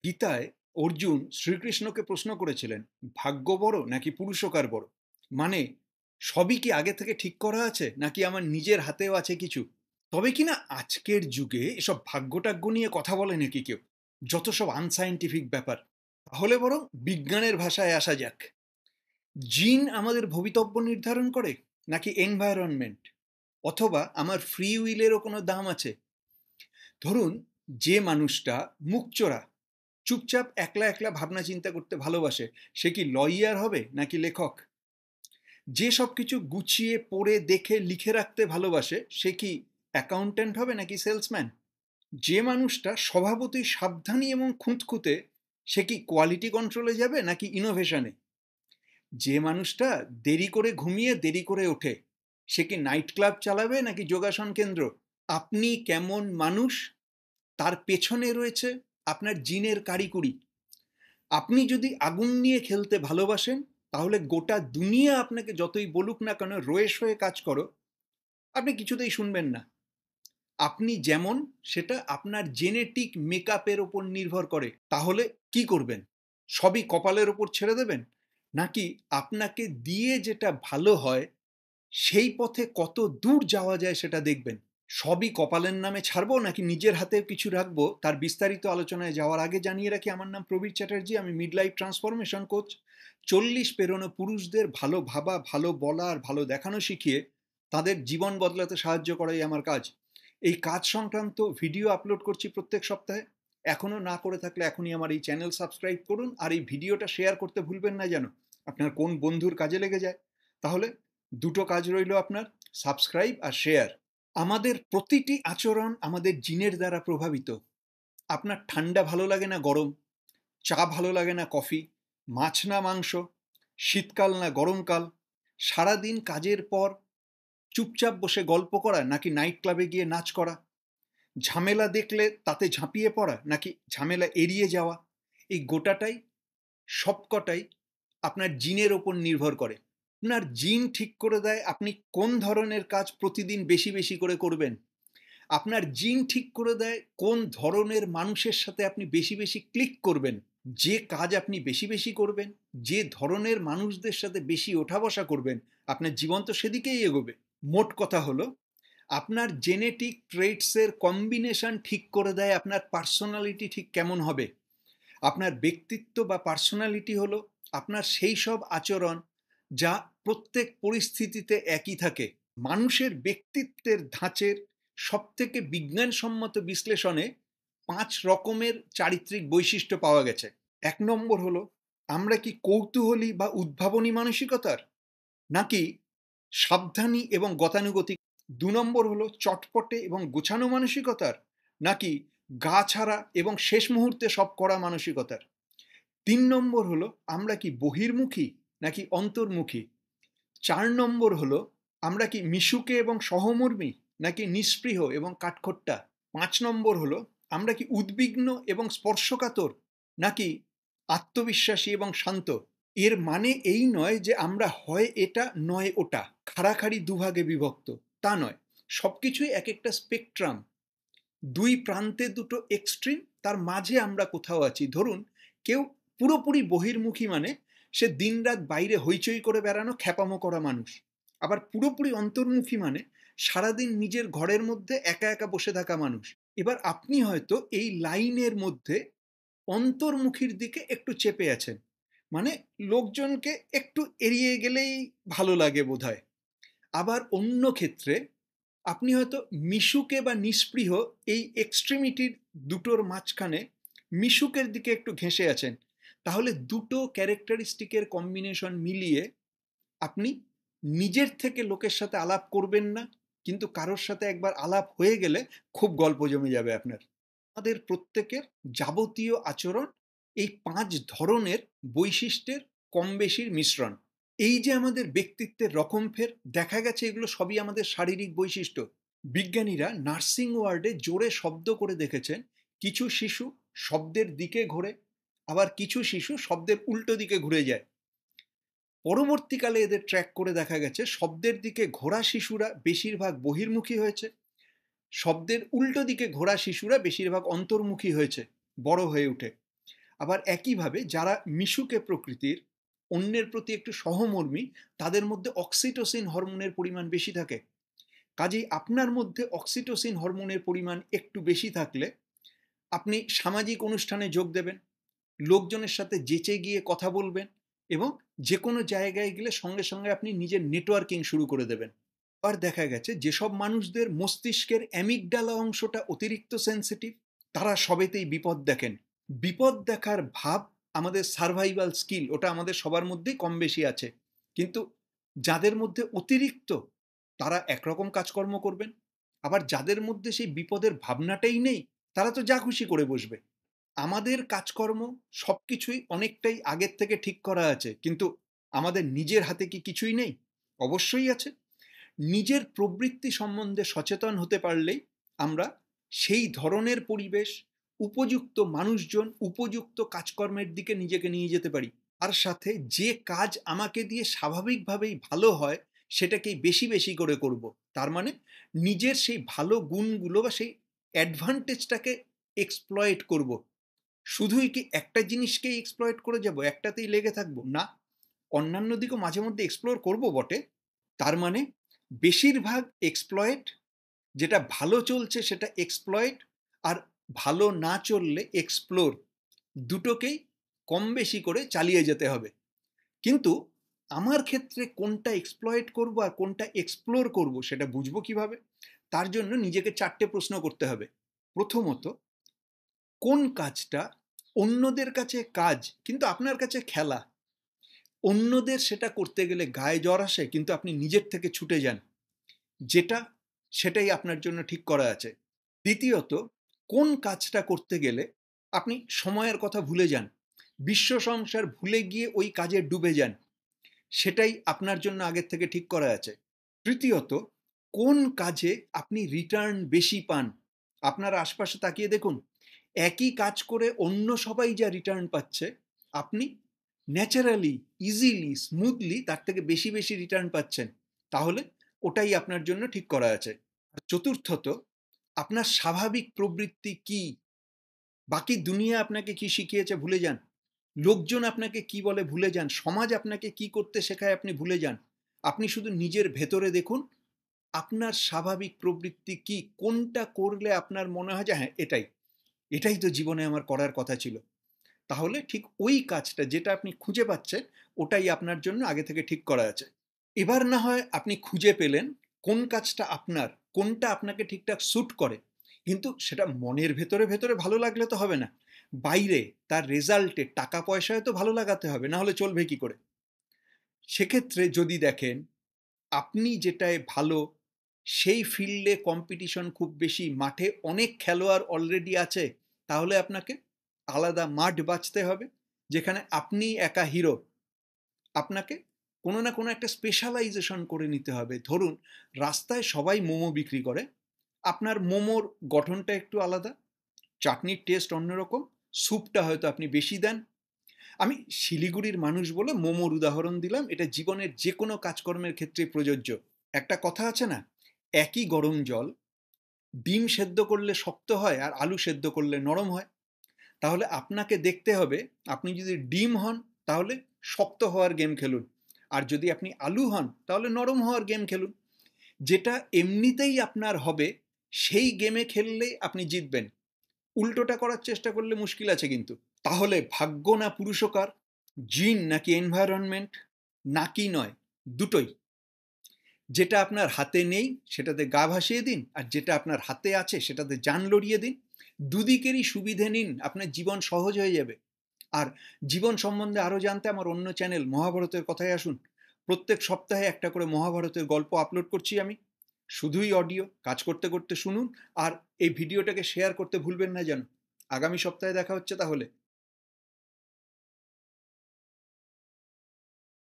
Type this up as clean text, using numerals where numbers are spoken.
গীতায় অর্জুন শ্রীকৃষ্ণকে প্রশ্ন করেছিলেন, ভাগ্য বড় নাকি পুরুষকার বড়? মানে সবই কি আগে থেকে ঠিক করা আছে নাকি আমার নিজের হাতেও আছে কিছু? তবে কিনা আজকের যুগে এসব ভাগ্যটাগ্য নিয়ে কথা বলে নাকি কেউ? যত সব আনসাইন্টিফিক ব্যাপার। তাহলে বরং বিজ্ঞানের ভাষায় আসা যাক। জিন আমাদের ভবিতব্য নির্ধারণ করে নাকি এনভায়রনমেন্ট? অথবা আমার ফ্রি উইলেরও কোনো দাম আছে? ধরুন, যে মানুষটা মুখচোরা, চুপচাপ একলা একলা ভাবনা চিন্তা করতে ভালোবাসে, সে কি লয়ার হবে নাকি লেখক? যে সব কিছু গুছিয়ে পড়ে দেখে লিখে রাখতে ভালোবাসে, সে কি অ্যাকাউন্ট্যান্ট হবে নাকি সেলসম্যান? যে মানুষটা স্বভাবতই সাবধানী এবং খুঁতখুঁতে, সে কি কোয়ালিটি কন্ট্রোলে যাবে নাকি ইনোভেশনে? যে মানুষটা দেরি করে ঘুমিয়ে দেরি করে ওঠে, সে কি নাইট ক্লাব চালাবে নাকি যোগাসন কেন্দ্র? আপনি কেমন মানুষ, তার পেছনে রয়েছে আপনার জিনের কারিকুরি। আপনি যদি আগুন নিয়ে খেলতে ভালোবাসেন, তাহলে গোটা দুনিয়া আপনাকে যতই বলুক না কেন রয়েস হয়ে কাজ করো, আপনি কিছুতেই শুনবেন না। আপনি যেমন, সেটা আপনার জেনেটিক মেকআপের ওপর নির্ভর করে। তাহলে কি করবেন? সবই কপালের ওপর ছেড়ে দেবেন, নাকি আপনাকে দিয়ে যেটা ভালো হয় সেই পথে কত দূর যাওয়া যায় সেটা দেখবেন? সবই কপালের নামে ছাড়বো নাকি নিজের হাতে কিছু রাখবো, তার বিস্তারিত আলোচনায় যাওয়ার আগে জানিয়ে রাখি, আমার নাম প্রবীর চ্যাটার্জি, আমি মিড লাইফ ট্রান্সফরমেশন কোচ। 40 পেরোনো পুরুষদের ভালো ভাবা, ভালো বলা আর ভালো দেখানো শিখিয়ে তাদের জীবন বদলাতে সাহায্য করাই আমার কাজ। এই কাজ সংক্রান্ত ভিডিও আপলোড করছি প্রত্যেক সপ্তাহে। এখনও না করে থাকলে এখনই আমার এই চ্যানেল সাবস্ক্রাইব করুন, আর এই ভিডিওটা শেয়ার করতে ভুলবেন না যেন আপনার কোন বন্ধুর কাজে লেগে যায়। তাহলে দুটো কাজ রইল আপনার, সাবস্ক্রাইব আর শেয়ার। আমাদের প্রতিটি আচরণ আমাদের জিনের দ্বারা প্রভাবিত। আপনার ঠান্ডা ভালো লাগে না গরম, চা ভালো লাগে না কফি, মাছ না মাংস, শীতকাল না গরমকাল, সারাদিন কাজের পর চুপচাপ বসে গল্প করা নাকি নাইট ক্লাবে গিয়ে নাচ করা, ঝামেলা দেখলে তাতে ঝাঁপিয়ে পড়া নাকি ঝামেলা এড়িয়ে যাওয়া, এই গোটাটাই, সবকটাই আপনার জিনের ওপর নির্ভর করে। আপনার জিন ঠিক করে দেয় আপনি কোন ধরনের কাজ প্রতিদিন বেশি বেশি করে করবেন। আপনার জিন ঠিক করে দেয় কোন ধরনের মানুষের সাথে আপনি বেশি বেশি ক্লিক করবেন। যে কাজ আপনি বেশি বেশি করবেন, যে ধরনের মানুষদের সাথে বেশি ওঠা বসা করবেন, আপনার জীবন তো সেদিকেই এগোবে। মোট কথা হলো, আপনার জেনেটিক ট্রেটসের কম্বিনেশন ঠিক করে দেয় আপনার পার্সোনালিটি ঠিক কেমন হবে। আপনার ব্যক্তিত্ব বা পার্সোনালিটি হলো আপনার সেই সব আচরণ যা প্রত্যেক পরিস্থিতিতে একই থাকে। মানুষের ব্যক্তিত্বের ধাঁচের সবথেকে বিজ্ঞানসম্মত বিশ্লেষণে 5 রকমের চারিত্রিক বৈশিষ্ট্য পাওয়া গেছে। 1 নম্বর হলো, আমরা কি কৌতূহলী বা উদ্ভাবনী মানসিকতার, নাকি সাবধানী এবং গতানুগতিক? 2 নম্বর হলো চটপটে এবং গোছানো মানসিকতার, নাকি গা ছাড়া এবং শেষ মুহূর্তে সব করা মানসিকতার? 3 নম্বর হলো, আমরা কি বহির্মুখী নাকি অন্তর্মুখী? 4 নম্বর হলো, আমরা কি মিশুকে এবং সহমর্মী নাকি নিস্পৃহ এবং কাঠখোট্টা? 5 নম্বর হলো, আমরা কি উদ্বিগ্ন এবং স্পর্শকাতর নাকি আত্মবিশ্বাসী এবং শান্ত? এর মানে এই নয় যে আমরা হয় এটা নয় ওটা, খাড়াখাড়ি দুভাগে বিভক্ত, তা নয়। সবকিছুই এক একটা স্পেকট্রাম, দুই প্রান্তে দুটো এক্সট্রিম, তার মাঝে আমরা কোথাও আছি। ধরুন, কেউ পুরোপুরি বহির্মুখী মানে সে দিনরাত বাইরে হইচই করে বেড়ানো খ্যাপামো করা মানুষ। আবার পুরোপুরি অন্তর্মুখী মানে সারাদিন নিজের ঘরের মধ্যে একা একা বসে থাকা মানুষ। এবার আপনি হয়তো এই লাইনের মধ্যে অন্তর্মুখীর দিকে একটু চেপে আছেন, মানে লোকজনকে একটু এড়িয়ে গেলেই ভালো লাগে বোধহয়। আবার অন্য ক্ষেত্রে আপনি হয়তো মিশুকে বা নিস্পৃহ, এই এক্সট্রিমিটির দুটোর মাঝখানে মিশুকের দিকে একটু ঘেঁষে আছেন। তাহলে দুটো ক্যারেক্টারিস্টিকের কম্বিনেশন মিলিয়ে আপনি নিজের থেকে লোকের সাথে আলাপ করবেন না, কিন্তু কারোর সাথে একবার আলাপ হয়ে গেলে খুব গল্প জমে যাবে আপনার। আমাদের প্রত্যেকের যাবতীয় আচরণ এই 5 ধরনের বৈশিষ্ট্যের কম বেশির মিশ্রণ। এই যে আমাদের ব্যক্তিত্বের রকমফের, দেখা গেছে এগুলো সবই আমাদের শারীরিক বৈশিষ্ট্য। বিজ্ঞানীরা নার্সিং ওয়ার্ডে জোরে শব্দ করে দেখেছেন, কিছু শিশু শব্দের দিকে ঘোরে, আবার কিছু শিশু শব্দের উল্টো দিকে ঘুরে যায়। পরবর্তীকালে এদের ট্র্যাক করে দেখা গেছে শব্দের দিকে ঘোরা শিশুরা বেশিরভাগ বহির্মুখী হয়েছে, শব্দের উল্টো দিকে ঘোরা শিশুরা বেশিরভাগ অন্তর্মুখী হয়েছে বড় হয়ে উঠে। আবার একইভাবে যারা মিশুকে প্রকৃতির, অন্যের প্রতি একটু সহমর্মী, তাদের মধ্যে অক্সিটোসিন হরমোনের পরিমাণ বেশি থাকে। কাজেই আপনার মধ্যে অক্সিটোসিন হরমোনের পরিমাণ একটু বেশি থাকলে আপনি সামাজিক অনুষ্ঠানে যোগ দেবেন, লোকজনের সাথে যেচে গিয়ে কথা বলবেন এবং যে কোনো জায়গায় গেলে সঙ্গে সঙ্গে আপনি নিজের নেটওয়ার্কিং শুরু করে দেবেন। আর দেখা গেছে যেসব মানুষদের মস্তিষ্কের অ্যামিগডালা অংশটা অতিরিক্ত সেন্সিটিভ, তারা সবেতেই বিপদ দেখেন। বিপদ দেখার ভাব আমাদের সার্ভাইভাল স্কিল, ওটা আমাদের সবার মধ্যেই কম বেশি আছে। কিন্তু যাদের মধ্যে অতিরিক্ত, তারা একরকম কাজকর্ম করবেন। আবার যাদের মধ্যে সেই বিপদের ভাবনাটাই নেই, তারা তো যা খুশি করে বসবে। আমাদের কাজকর্ম সবকিছুই অনেকটাই আগের থেকে ঠিক করা আছে, কিন্তু আমাদের নিজের হাতে কি কিছুই নেই? অবশ্যই আছে। নিজের প্রবৃত্তি সম্বন্ধে সচেতন হতে পারলেই আমরা সেই ধরনের পরিবেশ, উপযুক্ত মানুষজন, উপযুক্ত কাজকর্মের দিকে নিজেকে নিয়ে যেতে পারি। আর সাথে যে কাজ আমাকে দিয়ে স্বাভাবিকভাবেই ভালো হয়, সেটাকেই বেশি বেশি করে করব। তার মানে নিজের সেই ভালো গুণগুলো বা সেই অ্যাডভান্টেজটাকে এক্সপ্লয়েট করব। শুধুই কি একটা জিনিসকেই এক্সপ্লয়েট করে যাব, একটাতেই লেগে থাকবো? না, অন্যান্য দিকও মাঝে মধ্যে এক্সপ্লোর করব বটে। তার মানে বেশিরভাগ এক্সপ্লয়েট, যেটা ভালো চলছে সেটা এক্সপ্লয়েট, আর ভালো না চললে এক্সপ্লোর, দুটোকেই কম বেশি করে চালিয়ে যেতে হবে। কিন্তু আমার ক্ষেত্রে কোনটা এক্সপ্লয়েট করব আর কোনটা এক্সপ্লোর করব সেটা বুঝবো কিভাবে? তার জন্য নিজেকে 4টে প্রশ্ন করতে হবে। প্রথমত, কোন কাজটা অন্যদের কাছে কাজ কিন্তু আপনার কাছে খেলা? অন্যদের সেটা করতে গেলে গায়ে জ্বর আসে, কিন্তু আপনি নিজের থেকে ছুটে যান, যেটা সেটাই আপনার জন্য ঠিক করা আছে। দ্বিতীয়ত, কোন কাজটা করতে গেলে আপনি সময়ের কথা ভুলে যান, বিশ্ব সংসার ভুলে গিয়ে ওই কাজে ডুবে যান, সেটাই আপনার জন্য আগের থেকে ঠিক করা আছে। তৃতীয়ত, কোন কাজে আপনি রিটার্ন বেশি পান? আপনার আশপাশে তাকিয়ে দেখুন, একই কাজ করে অন্য সবাই যা রিটার্ন পাচ্ছে, আপনি ন্যাচারালি, ইজিলি, স্মুথলি তার থেকে বেশি বেশি রিটার্ন পাচ্ছেন। তাহলে ওটাই আপনার জন্য ঠিক করা আছে। আর চতুর্থত, আপনার স্বাভাবিক প্রবৃত্তি কি? বাকি দুনিয়া আপনাকে কি শিখিয়েছে ভুলে যান, লোকজন আপনাকে কি বলে ভুলে যান, সমাজ আপনাকে কি করতে শেখায় আপনি ভুলে যান। আপনি শুধু নিজের ভেতরে দেখুন, আপনার স্বাভাবিক প্রবৃত্তি কি, কোনটা করলে আপনার মনে হয় যে হ্যাঁ এটাই, এটাই তো জীবনে আমার করার কথা ছিল। তাহলে ঠিক ওই কাজটা যেটা আপনি খুঁজে পাচ্ছেন, ওটাই আপনার জন্য আগে থেকে ঠিক করা আছে। এবার না হয় আপনি খুঁজে পেলেন কোন কাজটা আপনার, কোনটা আপনাকে ঠিকঠাক স্যুট করে, কিন্তু সেটা মনের ভেতরে ভেতরে ভালো লাগলে তো হবে না, বাইরে তার রেজাল্টে টাকা পয়সায় তো ভালো লাগাতে হবে, না হলে চলবে কি করে? সেক্ষেত্রে যদি দেখেন আপনি যেটায় ভালো, সেই ফিল্ডে কম্পিটিশন খুব বেশি, মাঠে অনেক খেলোয়াড় অলরেডি আছে, তাহলে আপনাকে আলাদা মাঠ বাছতে হবে, যেখানে আপনি একা হিরো। আপনাকে কোনো না কোনো একটা স্পেশালাইজেশন করে নিতে হবে। ধরুন, রাস্তায় সবাই মোমো বিক্রি করে, আপনার মোমোর গঠনটা একটু আলাদা, চাটনির টেস্ট অন্যরকম, স্যুপটা হয়তো আপনি বেশি দেন। আমি শিলিগুড়ির মানুষ বলে মোমোর উদাহরণ দিলাম, এটা জীবনের যে কোনো কাজকর্মের ক্ষেত্রে প্রযোজ্য। একটা কথা আছে না, একই গরম জল ডিম সেদ্ধ করলে শক্ত হয় আর আলু সেদ্ধ করলে নরম হয়। তাহলে আপনাকে দেখতে হবে, আপনি যদি ডিম হন তাহলে শক্ত হওয়ার গেম খেলুন, আর যদি আপনি আলু হন তাহলে নরম হওয়ার গেম খেলুন। যেটা এমনিতেই আপনার হবে, সেই গেমে খেললেই আপনি জিতবেন। উল্টোটা করার চেষ্টা করলে মুশকিল আছে কিন্তু। তাহলে ভাগ্য না পুরুষকার, জিন নাকি এনভায়রনমেন্ট, নাকি নয়, দুটোই। যেটা আপনার হাতে নেই সেটাতে গা ভাসিয়ে দিন, আর যেটা আপনার হাতে আছে সেটাতে জান লড়িয়ে দিন। দুদিকেরই সুবিধে নিন, আপনার জীবন সহজ হয়ে যাবে। আর জীবন সম্বন্ধে আরও জানতে আমার অন্য চ্যানেল মহাভারতের কথায় আসুন। প্রত্যেক সপ্তাহে একটা করে মহাভারতের গল্প আপলোড করছি আমি, শুধুই অডিও, কাজ করতে করতে শুনুন। আর এই ভিডিওটাকে শেয়ার করতে ভুলবেন না যেন। আগামী সপ্তাহে দেখা হচ্ছে তাহলে।